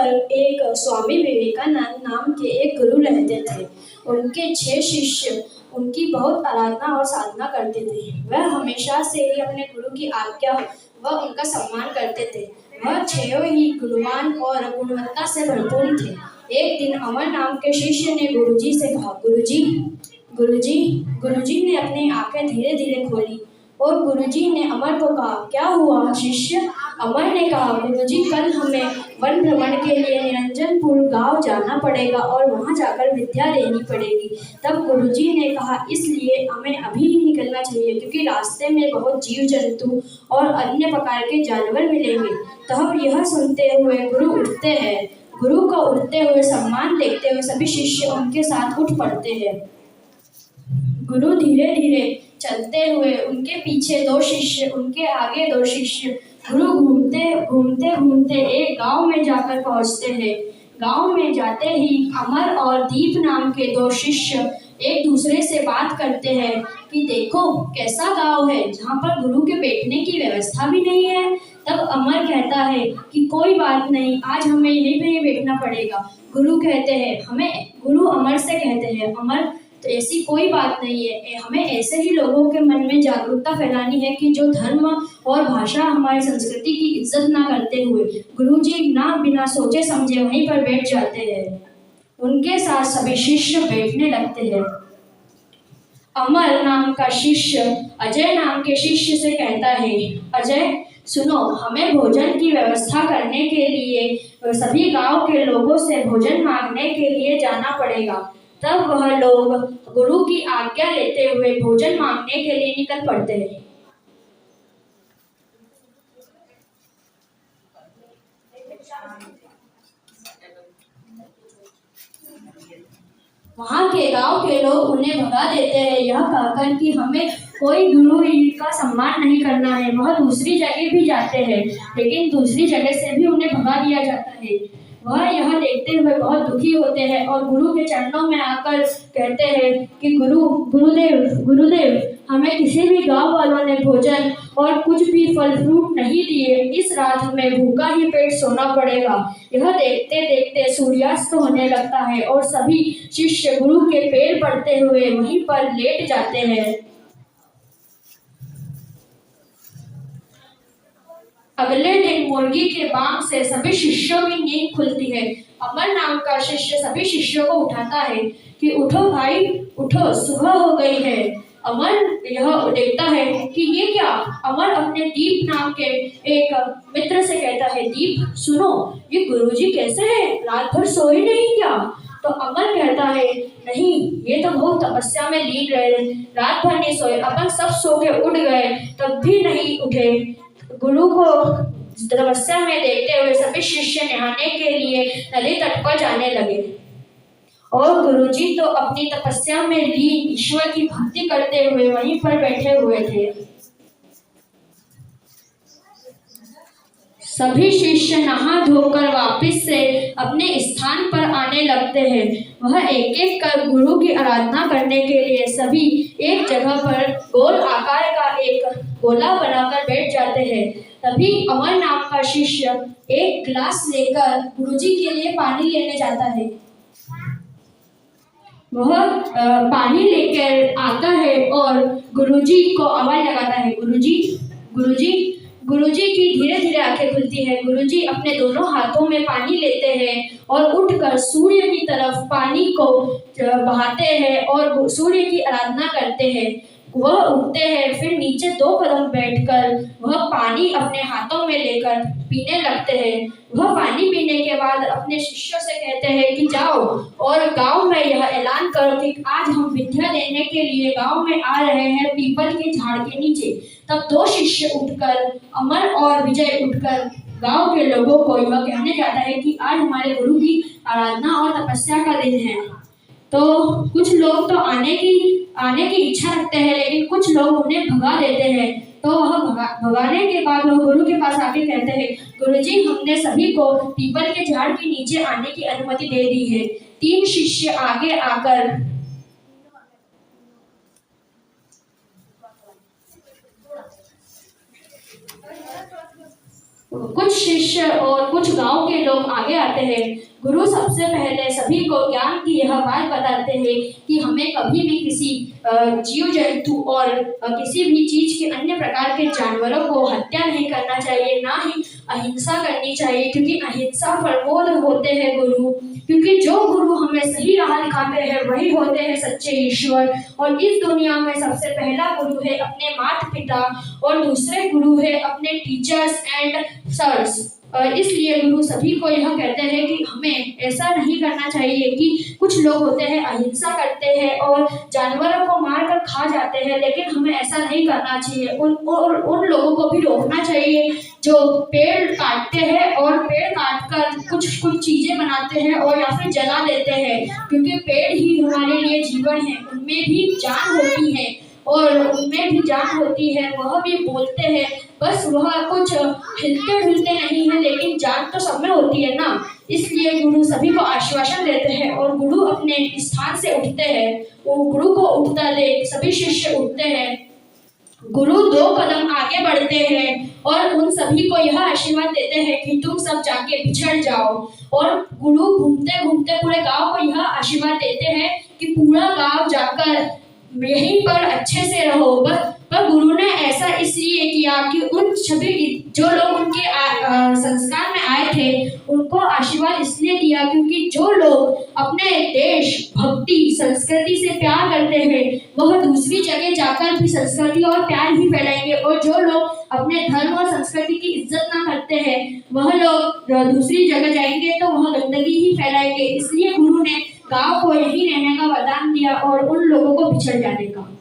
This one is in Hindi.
पर एक स्वामी विवेकानंद नाम के एक गुरु रहते थे। उनके 6 शिष्य उनकी बहुत आराधना और साधना करते थे। वह हमेशा से ही अपने गुरु की आज्ञा व उनका सम्मान करते थे। वह 6 ही गुणवान और गुणवत्ता से भरपूर थे। एक दिन अमर नाम के शिष्य ने गुरुजी से कहा, गुरुजी ने अपनी आंखें धीरे धीरे खोली और गुरुजी ने अमर को कहा, क्या हुआ शिष्य? अमर ने कहा, गुरुजी कल हमें वन भ्रमण के लिए निरंजनपुर गांव जाना पड़ेगा और वहां जाकर विद्या लेनी पड़ेगी। तब गुरुजी ने कहा, इसलिए हमें अभी ही निकलना चाहिए क्योंकि रास्ते में बहुत जीव जंतु और अन्य प्रकार के जानवर मिलेंगे। तब यह सुनते हुए गुरु उठते हैं। गुरु को उठते हुए सम्मान देखते हुए सभी शिष्य उनके साथ उठ पड़ते हैं। गुरु धीरे धीरे चलते हुए, उनके पीछे 2 शिष्य, उनके आगे 2 शिष्य। गुरु घूमते एक गांव में जाकर पहुंचते हैं। गांव में जाते ही अमर और दीप नाम के 2 शिष्य एक दूसरे से बात करते हैं कि देखो कैसा गांव है जहाँ पर गुरु के बैठने की व्यवस्था भी नहीं है। तब अमर कहता है कि कोई बात नहीं, आज हमें यहीं पे बैठना पड़ेगा। गुरु अमर से कहते हैं, अमर तो ऐसी कोई बात नहीं है, हमें ऐसे ही लोगों के मन में जागरूकता फैलानी है कि जो धर्म और भाषा, हमारी संस्कृति की इज्जत ना करते हुए गुरुजी ना बिना सोचे समझे वहीं पर बैठ जाते हैं। उनके साथ सभी शिष्य बैठने लगते हैं। अमर नाम का शिष्य अजय नाम के शिष्य से कहता है, अजय सुनो, हमें भोजन की व्यवस्था करने के लिए सभी गांव के लोगों से भोजन मांगने के लिए जाना पड़ेगा। तब वह लोग गुरु की आज्ञा लेते हुए भोजन मांगने के लिए निकल पड़ते हैं। वहाँ के गांव के लोग उन्हें भगा देते हैं, यह कहकर कि हमें कोई गुरु का सम्मान नहीं करना है। वह दूसरी जगह भी जाते हैं, लेकिन दूसरी जगह से भी उन्हें भगा दिया जाता है। वह यह देखते हुए बहुत दुखी होते हैं और गुरु के चरणों में आकर कहते हैं कि गुरुदेव, हमें किसी भी गांव वालों ने भोजन और कुछ भी फल फ्रूट नहीं दिए। इस रात हमें भूखा ही पेट सोना पड़ेगा। यह देखते देखते सूर्यास्त होने लगता है और सभी शिष्य गुरु के पैर पड़ते हुए वहीं पर लेट जाते हैं। अगले दिन मुर्गी के बांग से सभी शिष्यों की नींद खुलती है। अमर नाम का शिष्य सभी शिष्यों को उठाता है कि उठो भाई उठो, सुबह हो गई है। अमर यह देखता है कि ये क्या। अमर अपने दीप नाम के एक मित्र से कहता है, दीप सुनो, ये गुरुजी कैसे हैं, रात भर सोए नहीं क्या? तो अमर कहता है, नहीं, ये तो बहुत तपस्या में लीन रहे, रात भर नहीं सोए। अपन सब सो के उठ गए तब भी नहीं उठे। गुरु को तपस्या में देखते हुए सभी शिष्य नहाने के लिए नदी तट पर जाने लगे और गुरुजी तो अपनी तपस्या में लीन ईश्वर की भक्ति करते हुए वहीं पर बैठे हुए थे। सभी शिष्य नहा धोकर वापस से अपने स्थान पर आने लगते हैं। वह एक एक कर गुरु की आराधना करने के लिए सभी एक जगह पर गोल आकार का एक गोला बनाकर बैठ जाते हैं। तभी अमर नाम का शिष्य एक गिलास लेकर गुरुजी के लिए पानी लेने जाता है। वह पानी लेकर आता है और गुरुजी को आवाज लगाता है, गुरुजी। गुरुजी की धीरे धीरे आंखें खुलती है। गुरुजी अपने दोनों हाथों में पानी लेते हैं और उठकर सूर्य की तरफ पानी को बहाते हैं और सूर्य की आराधना करते हैं। वह उठते हैं, फिर नीचे 2 कदम बैठकर वह पानी अपने हाथों में लेकर पीने लगते हैं। वह पानी पीने के बाद अपने शिष्यों से कहते हैं कि जाओ और गांव में यह ऐलान करो कि आज हम विद्या लेने के लिए गांव में आ रहे हैं, पीपल के झाड़ के नीचे। तब 2 शिष्य उठकर, अमर और विजय उठकर गांव के लोगों को यह कहने जाता है कि आज हमारे गुरु की आराधना और तपस्या का दिन है। तो कुछ लोग तो आने की इच्छा रखते हैं, लेकिन कुछ लोग उन्हें भगा देते हैं। तो वह भगाने के बाद वह गुरु के पास आके कहते हैं, गुरुजी, हमने सभी को पीपल के झाड़ के नीचे आने की अनुमति दे दी है। 3 शिष्य आगे आकर कुछ शिष्य और कुछ गांव के लोग आगे आते हैं। गुरु सबसे पहले सभी को ज्ञान की यह बात बताते हैं कि हमें कभी भी किसी जीव जंतु और किसी भी चीज के अन्य प्रकार के जानवरों को हत्या नहीं करना चाहिए, ना ही अहिंसा करनी चाहिए, क्योंकि अहिंसा प्रबोध होते हैं गुरु। क्योंकि जो गुरु हमें सही राह दिखाते हैं वही होते हैं सच्चे ईश्वर। और इस दुनिया में सबसे पहला गुरु है अपने माता पिता और दूसरे गुरु है अपने टीचर्स एंड सर्स। इसलिए गुरु सभी को यह कहते हैं कि हमें ऐसा नहीं करना चाहिए कि कुछ लोग होते हैं अहिंसा करते हैं और जानवरों को मार कर खा जाते हैं, लेकिन हमें ऐसा नहीं करना चाहिए। उन लोगों को भी रोकना चाहिए जो पेड़ काटते हैं और पेड़ काट कर कुछ कुछ चीजें बनाते हैं और या फिर जला देते हैं, क्योंकि पेड़ ही हमारे लिए जीवन है, उनमें भी जान होती है और उनमें भी जान होती है, वह भी बोलते हैं, बस वह कुछ हिलते ढुलते नहीं है, लेकिन जान तो सब में होती है ना। इसलिए गुरु सभी को आश्वासन देते हैं और गुरु अपने स्थान से उठते हैं। वो गुरु को उठता देख सभी शिष्य उठते हैं। गुरु 2 कदम आगे बढ़ते हैं और उन सभी को यह आशीर्वाद देते हैं कि तुम सब जाके बिछड़ जाओ। और गुरु घूमते घूमते पूरे गांव को यह आशीर्वाद देते हैं कि पूरा गांव जाकर यहीं पर अच्छे से रहो। पर गुरु ने ऐसा इसलिए किया कि उन सभी जो लोग उनके संस्कार में आए थे उनको आशीर्वाद इसलिए दिया क्योंकि जो लोग अपने देश भक्ति संस्कृति से प्यार करते हैं वह दूसरी जगह जाकर भी संस्कृति और प्यार ही फैलाएंगे, और जो लोग अपने धर्म और संस्कृति की इज्जत ना करते हैं वह लोग दूसरी जगह जाएंगे तो वह गंदगी ही फैलाएंगे। इसलिए गुरु ने गांव को यही रहने का वरदान दिया और उन लोगों को बिछड़ जाने का।